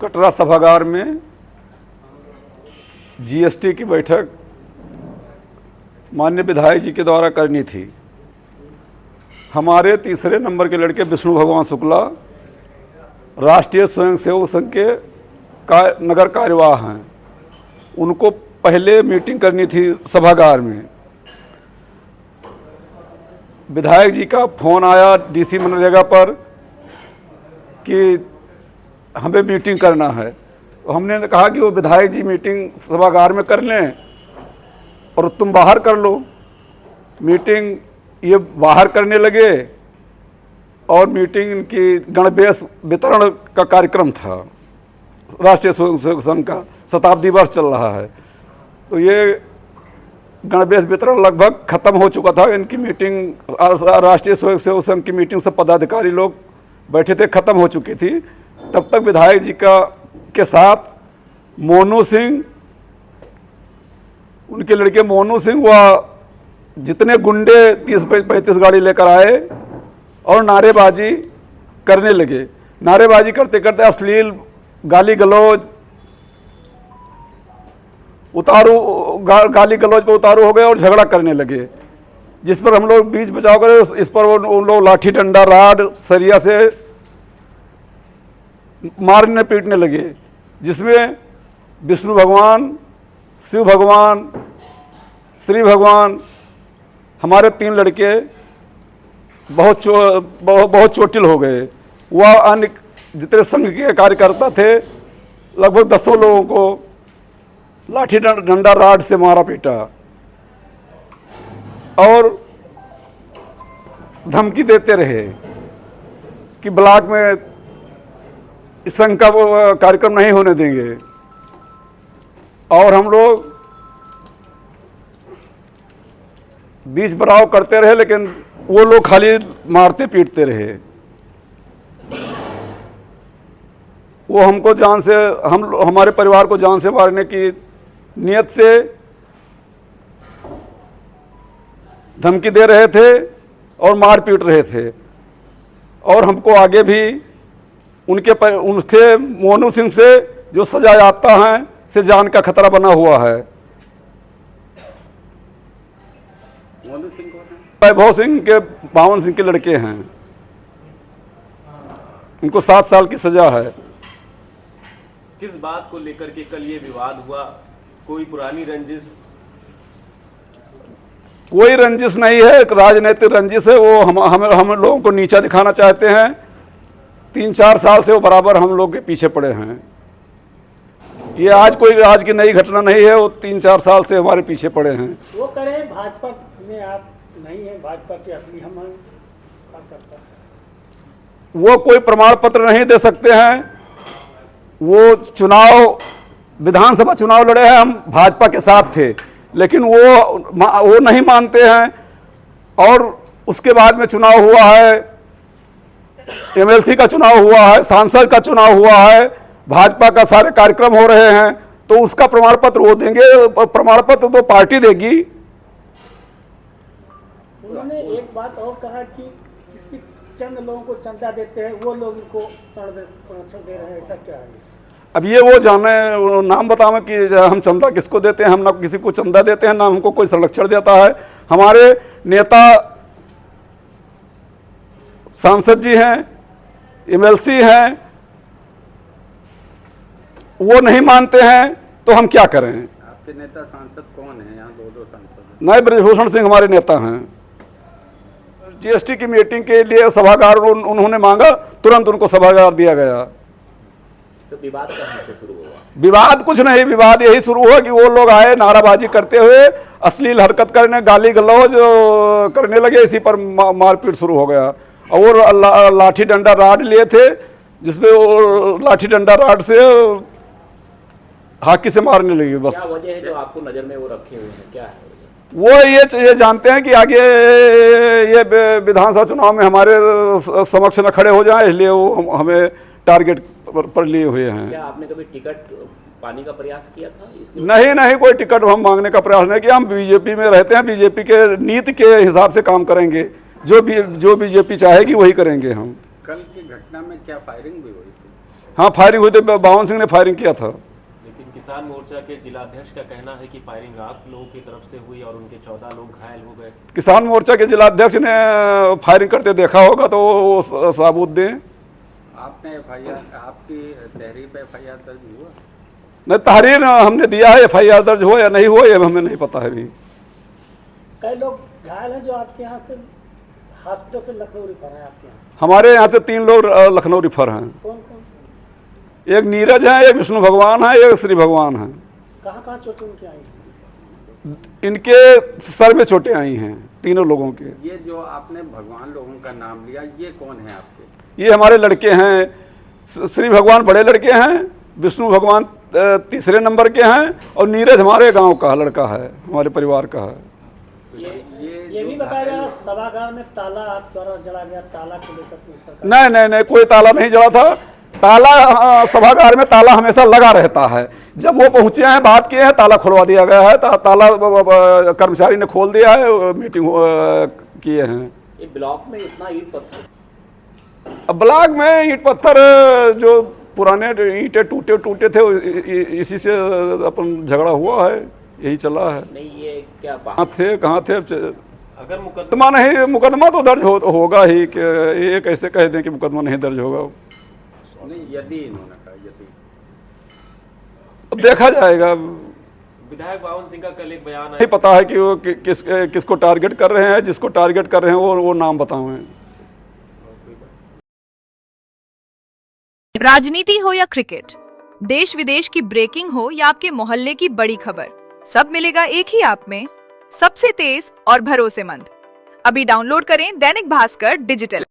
कटरा सभागार में जीएसटी की बैठक माननीय विधायक जी के द्वारा करनी थी। हमारे तीसरे नंबर के लड़के विष्णु भगवान शुक्ला राष्ट्रीय स्वयंसेवक संघ के नगर कार्यवाह हैं। उनको पहले मीटिंग करनी थी सभागार में। विधायक जी का फोन आया डीसी मनरेगा पर कि हमें मीटिंग करना है। तो हमने कहा कि वो विधायक जी मीटिंग सभागार में कर लें और तुम बाहर कर लो। मीटिंग ये बाहर करने लगे और मीटिंग इनकी गणवेश वितरण का कार्यक्रम था। राष्ट्रीय स्वयंसेवक संघ का शताब्दी वर्ष चल रहा है, तो ये गणवेश वितरण लगभग खत्म हो चुका था। इनकी मीटिंग, राष्ट्रीय स्वयंसेवक संघ की मीटिंग सब पदाधिकारी लोग बैठे थे, खत्म हो चुकी थी। तब तक विधायक जी के साथ मोनू सिंह, उनके लड़के मोनू सिंह व जितने गुंडे 30-35 गाड़ी लेकर आए और नारेबाजी करने लगे। नारेबाजी करते करते अश्लील गाली गलौज गाली गलौज पे उतारू हो गए और झगड़ा करने लगे, जिस पर हम लोग बीच बचाव करे। इस पर उन लोग लाठी डंडा राड सरिया से मारने पीटने लगे, जिसमें विष्णु भगवान, शिव भगवान, श्री भगवान, हमारे 3 लड़के बहुत चोटिल हो गए। वह अन्य जितने संघ के कार्यकर्ता थे लगभग 10 लोगों को लाठी डंडा राड से मारा पीटा और धमकी देते रहे कि ब्लॉक में इस संघ का कार्यक्रम नहीं होने देंगे। और हम लोग बीच बराव करते रहे, लेकिन वो लोग खाली मारते पीटते रहे। वो हमको जान से, हमारे परिवार को जान से मारने की नियत से धमकी दे रहे थे और मार पीट रहे थे। और हमको आगे भी उनसे मोनू सिंह से जो सजा याफ्ता हैं से जान का खतरा बना हुआ है। मोनू सिंह कौन है? वैभव सिंह के, बावन सिंह के लड़के हैं। उनको 7 साल की सजा है। किस बात को लेकर के कल ये विवाद हुआ? कोई पुरानी रंजिश? कोई रंजिश नहीं है, एक राजनीतिक रंजिश है। वो हम लोगों को नीचा दिखाना चाहते हैं। 3-4 साल से वो बराबर हम लोग के पीछे पड़े हैं। ये आज की नई घटना नहीं है, वो 3-4 साल से हमारे पीछे पड़े हैं। वो करें भाजपा में आप नहीं है, भाजपा के असली हम कार्यकर्ता। वो कोई प्रमाण पत्र नहीं दे सकते हैं। वो चुनाव, विधानसभा चुनाव लड़े हैं, हम भाजपा के साथ थे, लेकिन वो नहीं मानते हैं। और उसके बाद में चुनाव हुआ है, एमएलसी का चुनाव हुआ है, सांसद का चुनाव हुआ है, भाजपा का सारे कार्यक्रम हो रहे हैं, तो उसका प्रमाण पत्र वो देंगे। प्रमाण पत्र तो पार्टी देगी। उन्होंने एक बात और कहा कि किसी चंद लोगों को चंदा देते हैं, वो लोग उनको संरक्षण दे रहे हैं, ऐसा क्या है? अब ये वो जाने, नाम बतावें कि हम चंदा किसको देते हैं। हम ना किसी को चंदा देते हैं, ना हमको कोई संरक्षण देता है। हमारे नेता सांसद जी हैं, एमएलसी हैं, वो नहीं मानते हैं, तो हम क्या करें? आपके नेता सांसद कौन है? यहाँ 2 सांसद हैं। नायब ब्रजभूषण सिंह हमारे नेता हैं। जीएसटी की मीटिंग के लिए सभागार उन्होंने मांगा, तुरंत उनको सभागार दिया गया। तो विवाद कहाँ से शुरू हुआ? विवाद कुछ नहीं, विवाद यही शुरू हुआ कि वो लोग आए नाराबाजी करते हुए, अश्लील हरकत करने, गाली गलौज करने लगे। इसी पर मारपीट शुरू हो गया। और वो लाठी डंडा राड लिए थे, जिसमें वो लाठी डंडा राड से हाकी से मारने लगे। बस क्या वजह है जो आपको नजर में वो रखे हुए हैं? क्या है वो ये जानते हैं कि आगे ये विधानसभा चुनाव में हमारे समक्ष न खड़े हो जाएं, इसलिए वो हमें टारगेट पर लिए हुए हैं। क्या आपने कभी टिकट पाने का प्रयास किया था इसके? नहीं, कोई टिकट हम मांगने का प्रयास नहीं किया। हम बीजेपी में रहते हैं, बीजेपी के नीति के हिसाब से काम करेंगे। जो बीजेपी चाहेगी वही करेंगे हम। कल की घटना में क्या फायरिंग भी हुई थी? हाँ, फायरिंग हुई थी, बावन सिंह ने फायरिंग किया था। लेकिन किसान मोर्चा के जिलाध्यक्ष का कहना है कि फायरिंग आप लोगों की तरफ से हुई और उनके 14 लोग घायल हो गए। किसान मोर्चा के जिलाध्यक्ष ने फायरिंग करते देखा होगा तो वो सबूत दें। आपने FIR, आपकी तहरीर पे FIR दर्ज हुआ? नहीं, तहरीर हमने दिया है, FIR दर्ज हुआ या नहीं हुआ ये हमें नहीं पता है अभी। कई लोग घायल हैं जो आपके यहाँ से हॉस्पिटल से लखनऊ रिफर है आपके यहाँ, हमारे यहाँ से 3 लोग लखनऊ रिफर हैं। कौन कौन? एक नीरज है, एक विष्णु भगवान है, एक श्री भगवान है। कहाँ कहाँ चोटें उनकी आई? इनके सर में चोटें आई हैं तीनों लोगों के। ये जो आपने भगवान लोगों का नाम लिया, ये कौन है आपके? ये हमारे लड़के हैं। श्री भगवान बड़े लड़के हैं, विष्णु भगवान तीसरे नंबर के हैं और नीरज हमारे गांव का लड़का है, हमारे परिवार का है। ये भी बताया जा रहा सभागार में ताला आप द्वारा जड़ा गया, ताला को लेकर कोई सरकार? नहीं नहीं नहीं, कोई ताला नहीं जड़ा था। ताला सभागार में ताला हमेशा लगा रहता है। जब वो पहुंचे हैं, बात किए हैं, ताला खुलवा दिया गया है। ताला कर्मचारी ने खोल दिया है, मीटिंग किए हैं। ये ब्लॉक में इतना ईंट पत्थर, अब ब्लॉक में ईंट पत्थर जो पुराने ईंटें टूटे थे इसी से अपन झगड़ा हुआ है, यही चला है। नहीं ये क्या कहाँ थे अगर मुकदमा तो दर्ज होगा ही कि ये कैसे कह दें कि मुकदमा नहीं दर्ज होगा। नहीं, यदि इन्होंने कहा, यदि अब देखा जाएगा। विधायक बावन सिंह का कल एक बयान नहीं पता है कि वो किसको टारगेट कर रहे हैं। जिसको टारगेट कर रहे हैं वो नाम बताएं। राजनीति हो या क्रिकेट, देश विदेश की ब्रेकिंग हो या आपके मोहल्ले की बड़ी खबर, सब मिलेगा एक ही ऐप में, सबसे तेज और भरोसेमंद। अभी डाउनलोड करें दैनिक भास्कर डिजिटल।